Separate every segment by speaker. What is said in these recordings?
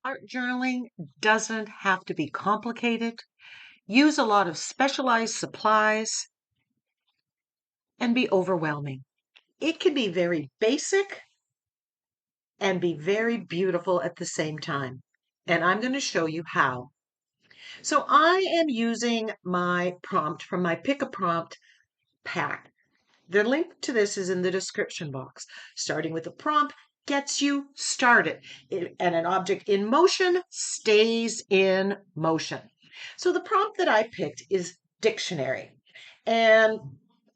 Speaker 1: Art journaling doesn't have to be complicated. Use a lot of specialized supplies and be overwhelming. It can be very basic and be very beautiful at the same time. And I'm going to show you how. So I am using my prompt from my Pick a Prompt pack. The link to this is in the description box. Starting with a prompt gets you started, and an object in motion stays in motion. So the prompt that I picked is dictionary, and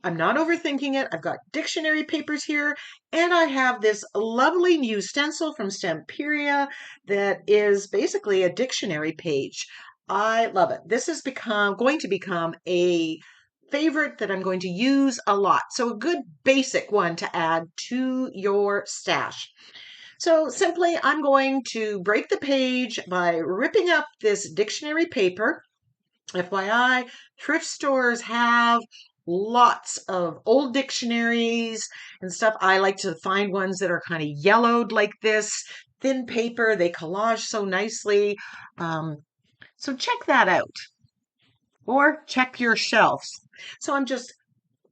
Speaker 1: I'm not overthinking it. I've got dictionary papers here, and I have this lovely new stencil from Stamperia that is basically a dictionary page. I love it. This is going to become a favorite that I'm going to use a lot. So a good basic one to add to your stash. So simply, I'm going to break the page by ripping up this dictionary paper. FYI, thrift stores have lots of old dictionaries and stuff. I like to find ones that are kind of yellowed like this, thin paper. They collage so nicely. So check that out, or check your shelves. So I'm just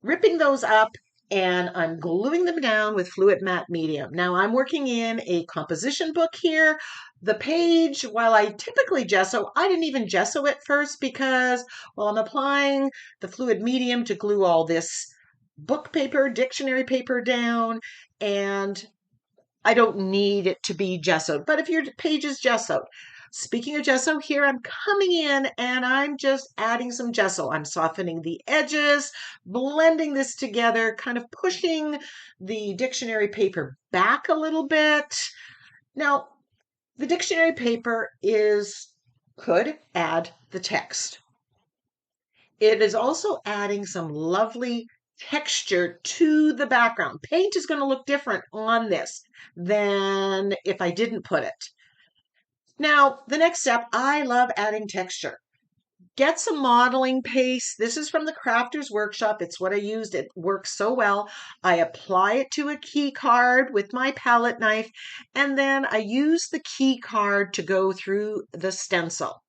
Speaker 1: ripping those up and I'm gluing them down with fluid matte medium. Now I'm working in a composition book here. The page, while I typically gesso, I didn't even gesso it first because, well, I'm applying the fluid medium to glue all this book paper, dictionary paper down, and I don't need it to be gessoed. But if your page is gessoed, speaking of gesso, here I'm coming in and I'm just adding some gesso. I'm softening the edges, blending this together, kind of pushing the dictionary paper back a little bit. Now, the dictionary paper could add the text. It is also adding some lovely texture to the background. Paint is going to look different on this than if I didn't put it. Now, the next step, I love adding texture. Get some modeling paste. This is from the Crafter's Workshop. It's what I used. It works so well. I apply it to a key card with my palette knife, and then I use the key card to go through the stencil.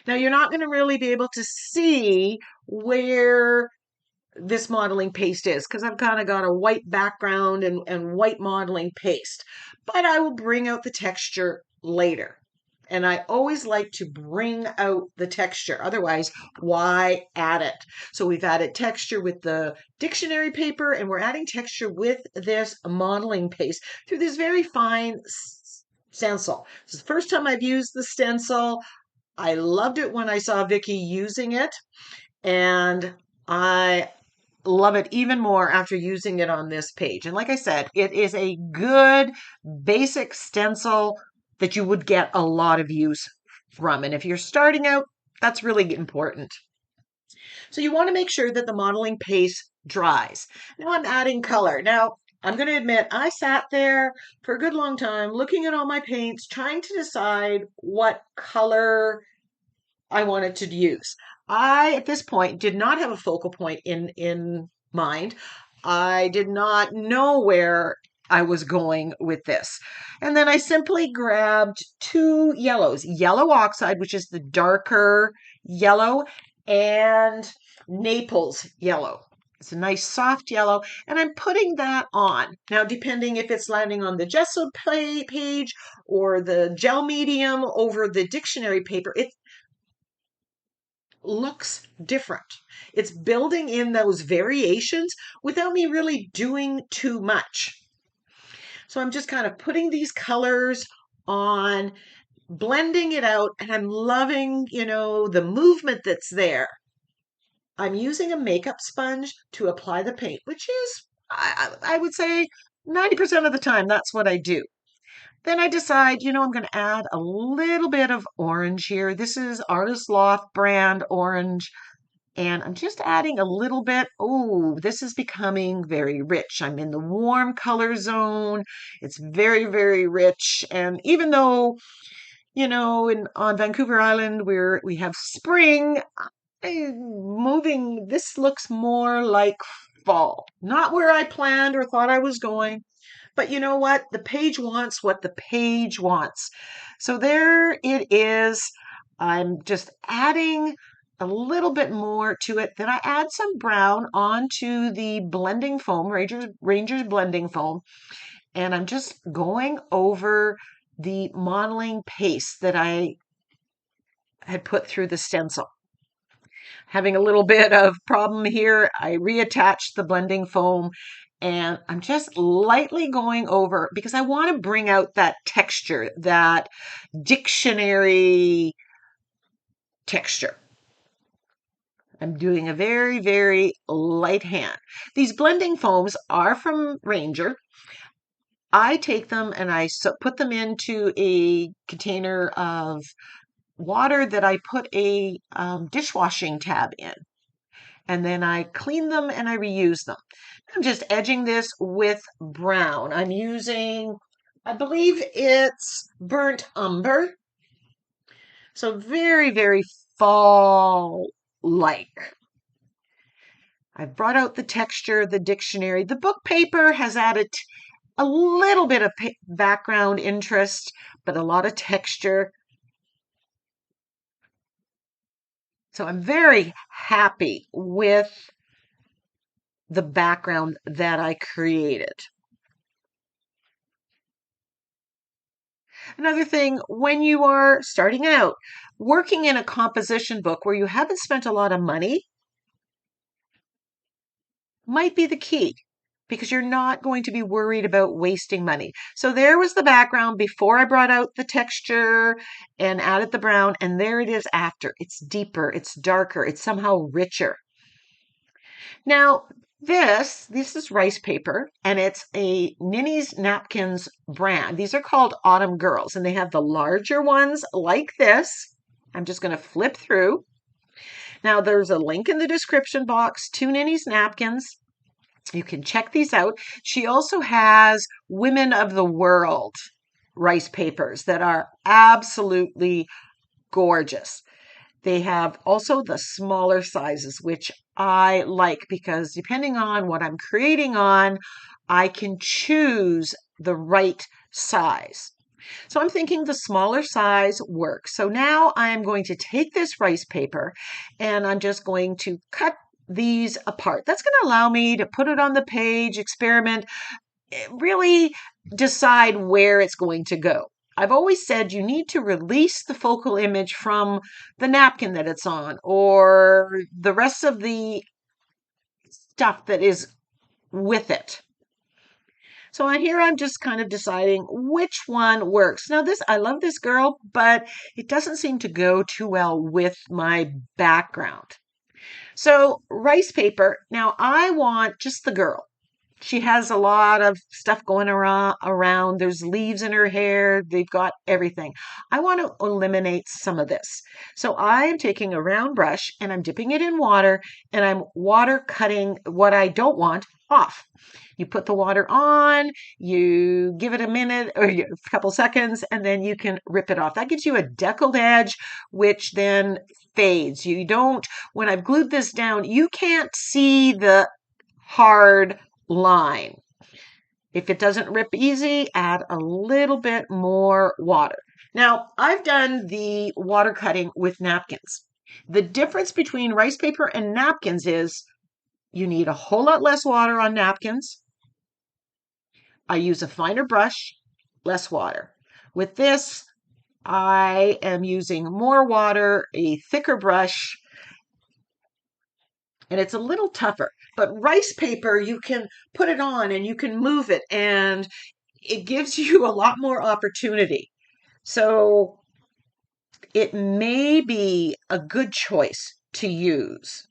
Speaker 1: Now, you're not going to really be able to see where this modeling paste is because I've kind of got a white background and white modeling paste, but I will bring out the texture later. And I always like to bring out the texture. Otherwise, why add it? So we've added texture with the dictionary paper, and we're adding texture with this modeling paste through this very fine stencil. This is the first time I've used the stencil. I loved it when I saw Vicki using it, and I love it even more after using it on this page. And like I said, it is a good basic stencil that you would get a lot of use from. And if you're starting out, that's really important. So you want to make sure that the modeling paste dries. Now I'm adding color. Now, I'm going to admit, I sat there for a good long time looking at all my paints, trying to decide what color I wanted to use. I, at this point, did not have a focal point in mind. I did not know where I was going with this. And then I simply grabbed two yellows, yellow oxide, which is the darker yellow, and Naples yellow. It's a nice soft yellow, and I'm putting that on. Now, depending if it's landing on the gesso page or the gel medium over the dictionary paper, it looks different. It's building in those variations without me really doing too much. So I'm just kind of putting these colors on, blending it out, and I'm loving, the movement that's there. I'm using a makeup sponge to apply the paint, which is, I would say, 90% of the time, that's what I do. Then I decide, I'm going to add a little bit of orange here. This is Artist Loft brand orange. And I'm just adding a little bit. Oh, this is becoming very rich. I'm in the warm color zone. It's very, very rich. And even though, on Vancouver Island, we have spring, this looks more like fall. Not where I planned or thought I was going, But you know what? The page wants what the page wants. So there it is. I'm just adding a little bit more to it. Then I add some brown onto the blending foam, Ranger's blending foam. And I'm just going over the modeling paste that I had put through the stencil. Having a little bit of problem here, I reattached the blending foam and I'm just lightly going over because I want to bring out that texture, that dictionary texture. I'm doing a very, very light hand. These blending foams are from Ranger. I take them and I put them into a container of water that I put a dishwashing tab in. And then I clean them and I reuse them. I'm just edging this with brown. I'm using, I believe it's burnt umber. So very, very fall-like. I've brought out the texture, the dictionary. The book paper has added a little bit of background interest, but a lot of texture. So I'm very happy with the background that I created. Another thing, when you are starting out, working in a composition book where you haven't spent a lot of money might be the key because you're not going to be worried about wasting money. So there was the background before I brought out the texture and added the brown, and there it is after. It's deeper, it's darker, it's somehow richer. Now, this is rice paper, and it's a Ninny's Napkins brand. These are called Autumn Girls, and they have the larger ones like this. I'm just going to flip through. Now, there's a link in the description box to Ninny's Napkins. You can check these out. She also has Women of the World rice papers that are absolutely gorgeous. They have also the smaller sizes, which I like because depending on what I'm creating on, I can choose the right size. So I'm thinking the smaller size works. So now I'm going to take this rice paper and I'm just going to cut these apart. That's going to allow me to put it on the page, experiment, really decide where it's going to go. I've always said you need to release the focal image from the napkin that it's on or the rest of the stuff that is with it. So here I'm just kind of deciding which one works. Now I love this girl, but it doesn't seem to go too well with my background. So rice paper, now I want just the girl. She has a lot of stuff going around. There's leaves in her hair. They've got everything. I want to eliminate some of this. So I am taking a round brush and I'm dipping it in water and I'm water cutting what I don't want off. You put the water on, you give it a minute or a couple seconds, and then you can rip it off. That gives you a deckled edge, which then fades. You don't, when I've glued this down, you can't see the hard line. If it doesn't rip easy, add a little bit more water. Now, I've done the water cutting with napkins. The difference between rice paper and napkins is you need a whole lot less water on napkins. I use a finer brush, less water. With this, I am using more water, a thicker brush, and it's a little tougher. But rice paper, you can put it on and you can move it, and it gives you a lot more opportunity. So it may be a good choice to use.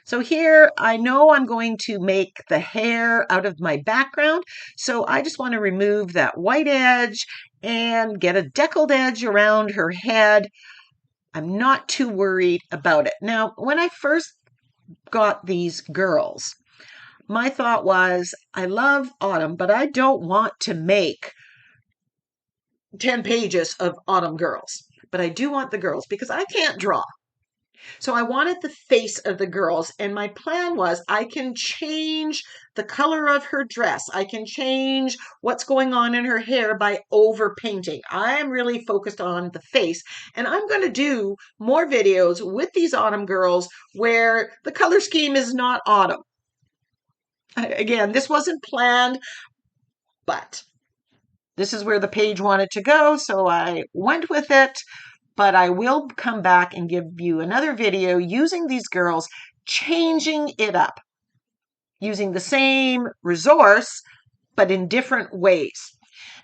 Speaker 1: So here, I know I'm going to make the hair out of my background, so I just want to remove that white edge and get a deckled edge around her head. I'm not too worried about it. Now, when I first got these girls, my thought was, I love Autumn, but I don't want to make 10 pages of Autumn girls. But I do want the girls because I can't draw. So I wanted the face of the girls, and my plan was I can change the color of her dress. I can change what's going on in her hair by over painting. I'm really focused on the face, and I'm going to do more videos with these autumn girls where the color scheme is not autumn. Again, this wasn't planned, but this is where the page wanted to go, so I went with it. But I will come back and give you another video using these girls, changing it up, using the same resource, but in different ways.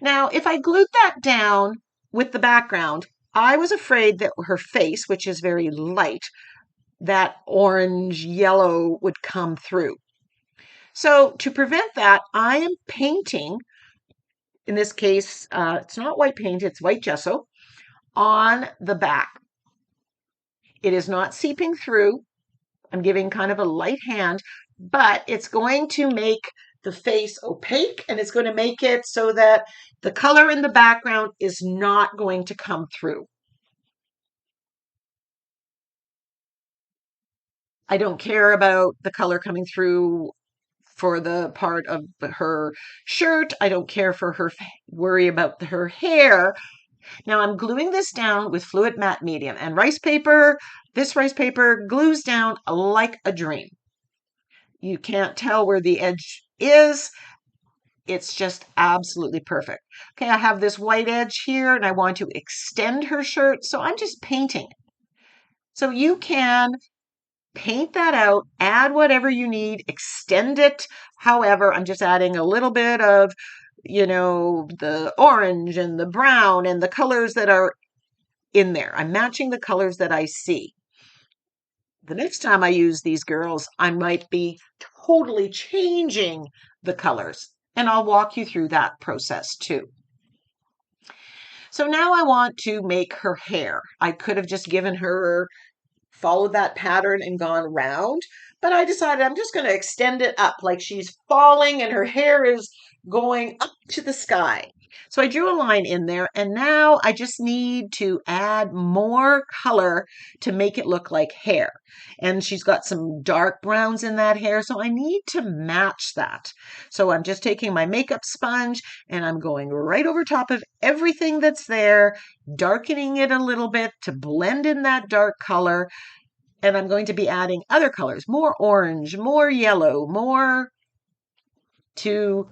Speaker 1: Now, if I glued that down with the background, I was afraid that her face, which is very light, that orange yellow would come through. So to prevent that, I am painting, in this case, it's not white paint, it's white gesso, on the back. It is not seeping through. I'm giving kind of a light hand, but it's going to make the face opaque, and it's going to make it so that the color in the background is not going to come through. I don't care about the color coming through for the part of her shirt. I don't care for her worry about her hair. Now I'm gluing this down with fluid matte medium, and rice paper, this rice paper glues down like a dream. You can't tell where the edge is. It's just absolutely perfect. Okay, I have this white edge here and I want to extend her shirt, so I'm just painting. So you can paint that out, add whatever you need, extend it. However, I'm just adding a little bit of, the orange and the brown and the colors that are in there. I'm matching the colors that I see. The next time I use these girls, I might be totally changing the colors, and I'll walk you through that process too. So now I want to make her hair. I could have just given her, followed that pattern and gone round, but I decided I'm just going to extend it up like she's falling and her hair is going up to the sky. So I drew a line in there, and now I just need to add more color to make it look like hair. And she's got some dark browns in that hair, so I need to match that. So I'm just taking my makeup sponge and I'm going right over top of everything that's there, darkening it a little bit to blend in that dark color. And I'm going to be adding other colors, more orange, more yellow, more to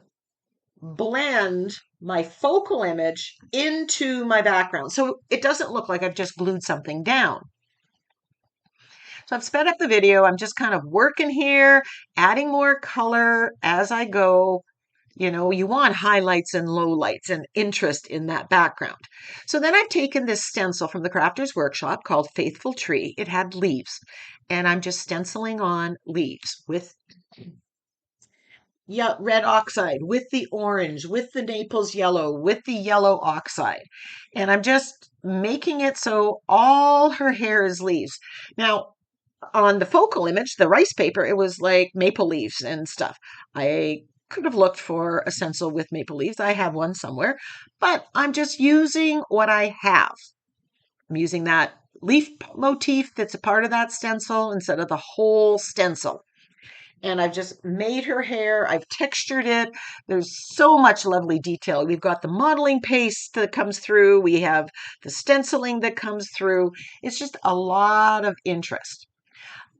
Speaker 1: blend my focal image into my background. So it doesn't look like I've just glued something down. So I've sped up the video. I'm just kind of working here, adding more color as I go. You want highlights and lowlights and interest in that background. So then I've taken this stencil from the Crafter's Workshop called Faithful Tree. It had leaves, and I'm just stenciling on leaves with red oxide, with the orange, with the Naples yellow, with the yellow oxide. And I'm just making it so all her hair is leaves. Now, on the focal image, the rice paper, it was like maple leaves and stuff. I could have looked for a stencil with maple leaves. I have one somewhere, but I'm just using what I have. I'm using that leaf motif that's a part of that stencil instead of the whole stencil. And I've just made her hair. I've textured it. There's so much lovely detail. We've got the modeling paste that comes through. We have the stenciling that comes through. It's just a lot of interest.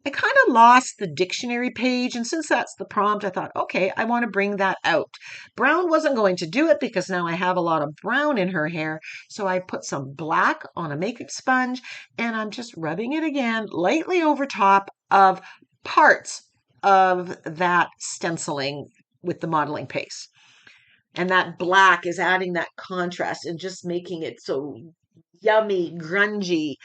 Speaker 1: I kind of lost the dictionary page, and since that's the prompt, I thought, okay, I want to bring that out. Brown wasn't going to do it because now I have a lot of brown in her hair, so I put some black on a makeup sponge, and I'm just rubbing it again lightly over top of parts of that stenciling with the modeling paste. And that black is adding that contrast and just making it so yummy, grungy.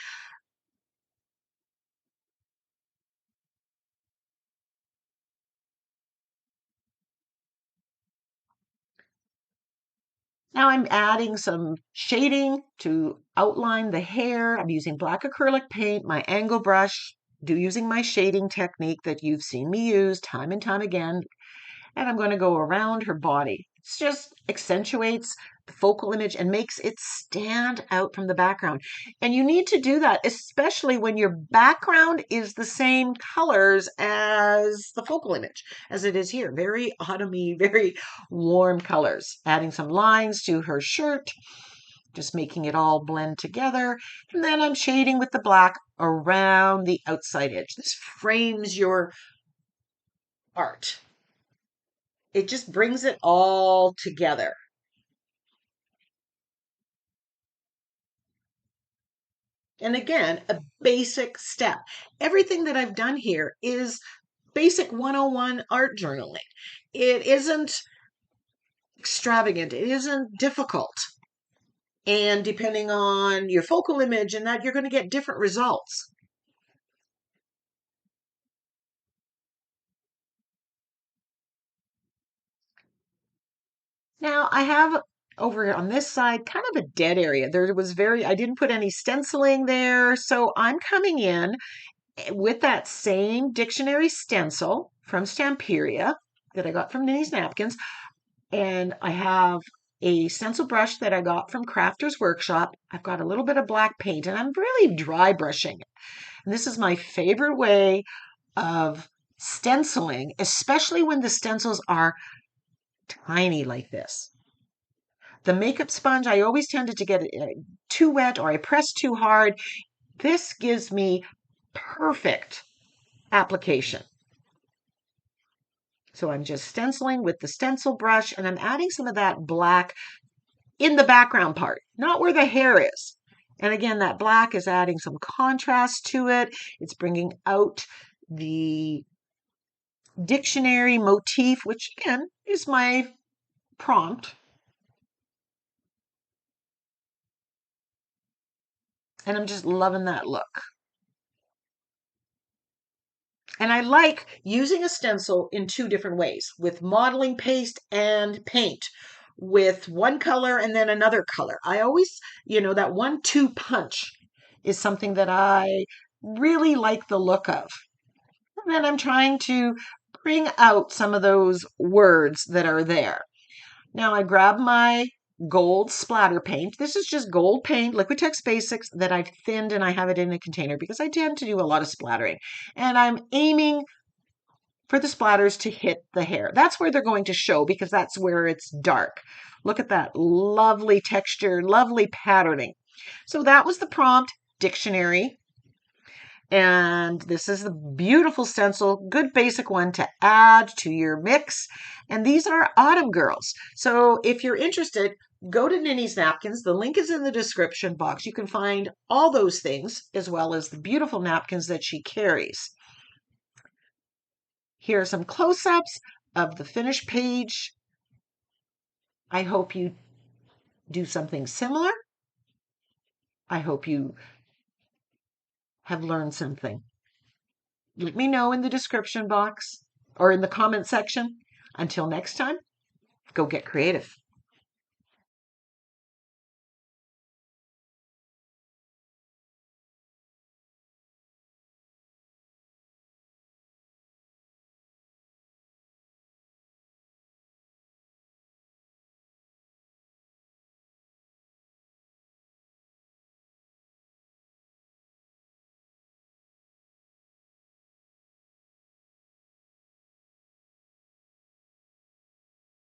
Speaker 1: Now I'm adding some shading to outline the hair. I'm using black acrylic paint, my angle brush, using my shading technique that you've seen me use time and time again. And I'm going to go around her body. This just accentuates the focal image and makes it stand out from the background. And you need to do that, especially when your background is the same colors as the focal image, as it is here. Very autumny, very warm colors. Adding some lines to her shirt, just making it all blend together. And then I'm shading with the black around the outside edge. This frames your art. It just brings it all together. And again, a basic step. Everything that I've done here is basic 101 art journaling. It isn't extravagant. It isn't difficult. And depending on your focal image and that, you're going to get different results. Now I have over on this side kind of a dead area. I didn't put any stenciling there. So I'm coming in with that same dictionary stencil from Stamperia that I got from Ninny's Napkins. And I have a stencil brush that I got from Crafter's Workshop. I've got a little bit of black paint and I'm really dry brushing it. And this is my favorite way of stenciling, especially when the stencils are tiny like this. The makeup sponge, I always tended to get it too wet or I press too hard. This gives me perfect application. So I'm just stenciling with the stencil brush and I'm adding some of that black in the background part, not where the hair is. And again, that black is adding some contrast to it. It's bringing out the dictionary motif, which again is my prompt. And I'm just loving that look. And I like using a stencil in two different ways, with modeling paste and paint, with one color and then another color. I always, that 1-2 punch is something that I really like the look of. And then I'm trying to bring out some of those words that are there. Now I grab my gold splatter paint. This is just gold paint, Liquitex Basics, that I've thinned and I have it in a container because I tend to do a lot of splattering. And I'm aiming for the splatters to hit the hair. That's where they're going to show because that's where it's dark. Look at that lovely texture, lovely patterning. So that was the prompt, dictionary. And this is the beautiful stencil, good basic one to add to your mix. And these are Autumn Girls. So if you're interested, go to Ninny's Napkins. The link is in the description box. You can find all those things as well as the beautiful napkins that she carries. Here are some close-ups of the finished page. I hope you do something similar. I hope you have learned something. Let me know in the description box or in the comment section. Until next time, go get creative.